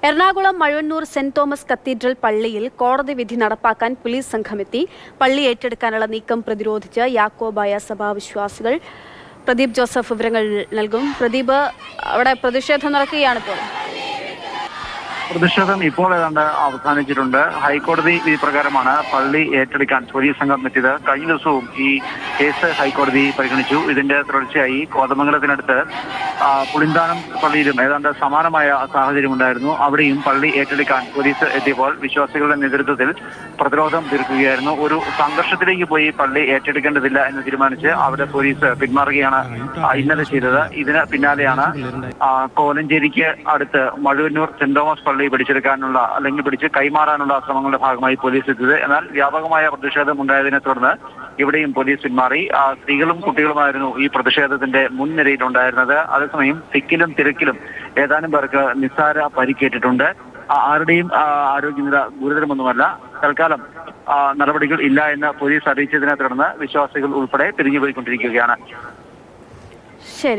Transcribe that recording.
Ernakulam Mazhuvannoor saint Thomas cathedral പള്ളിയിൽ കോടതി വിധി നടപ്പാക്കാൻ പോലീസ് സംഘമെത്തി. പള്ളി ഏറ്റെടുക്കാനുള്ള നീക്കം പ്രതിരോധിച്ച് യാക്കോബായ സഭാവിശ്വാസികൾ. പ്രദീപ് ജോസഫ് വിവരങ്ങൾ നൽകും. പ്രദീപ്, അവിടെ പ്രതിഷേധം നടക്കുകയാണ് ഇപ്പോൾ. പ്രതിഷേധം ഇപ്പോൾ ഏതാണ്ട് അവസാനിച്ചിട്ടുണ്ട്. ഹൈക്കോടതി വിധി പ്രകാരമാണ് പള്ളി ഏറ്റെടുക്കാൻ പോലീസ് സംഘം എത്തിയത്. കഴിഞ്ഞ ദിവസവും ഈ കേസ് ഹൈക്കോടതി പരിഗണിച്ചു. ഇതിന്റെ തുടർച്ചയായി കോതമംഗലത്തിനടുത്ത് പുളിന്താനം പള്ളിയിലും ഏതാണ്ട് സമാനമായ സാഹചര്യം ഉണ്ടായിരുന്നു. അവിടെയും പള്ളി ഏറ്റെടുക്കാൻ പോലീസ് എത്തിയപ്പോൾ വിശ്വാസികളുടെ നേതൃത്വത്തിൽ പ്രതിരോധം തീർക്കുകയായിരുന്നു. ഒരു സംഘർഷത്തിലേക്ക് പോയി പള്ളി ഏറ്റെടുക്കേണ്ടതില്ല എന്ന് തീരുമാനിച്ച് അവിടെ പോലീസ് പിന്മാറുകയാണ് ഇന്നലെ ചെയ്തത്. ഇതിന് പിന്നാലെയാണ് കോലഞ്ചേരിക്ക് അടുത്ത് മഴവന്നൂർ സെന്റ് തോമസ് പള്ളി പിടിച്ചെടുക്കാനുള്ള അല്ലെങ്കിൽ പിടിച്ച് കൈമാറാനുള്ള ശ്രമങ്ങളുടെ ഭാഗമായി പോലീസ് എത്തിയത്. എന്നാൽ വ്യാപകമായ പ്രതിഷേധം ഉണ്ടായതിനെ തുടർന്ന് ഇവിടെയും പോലീസ് പിന്മാറി. സ്ത്രീകളും കുട്ടികളുമായിരുന്നു ഈ പ്രതിഷേധത്തിന്റെ മുൻനിരയിലുണ്ടായിരുന്നത്. അതേസമയം തിക്കിലും തിരക്കിലും ഏതാനും പേർക്ക് നിസ്സാര പരിക്കേറ്റിട്ടുണ്ട്. ആരുടെയും ആരോഗ്യനില ഗുരുതരമൊന്നുമല്ല. തൽക്കാലം നടപടികൾ ഇല്ല എന്ന് പോലീസ് അറിയിച്ചതിനെ തുടർന്ന് വിശ്വാസികൾ ഉൾപ്പെടെ പിരിഞ്ഞുപോയിക്കൊണ്ടിരിക്കുകയാണ്. ശരി.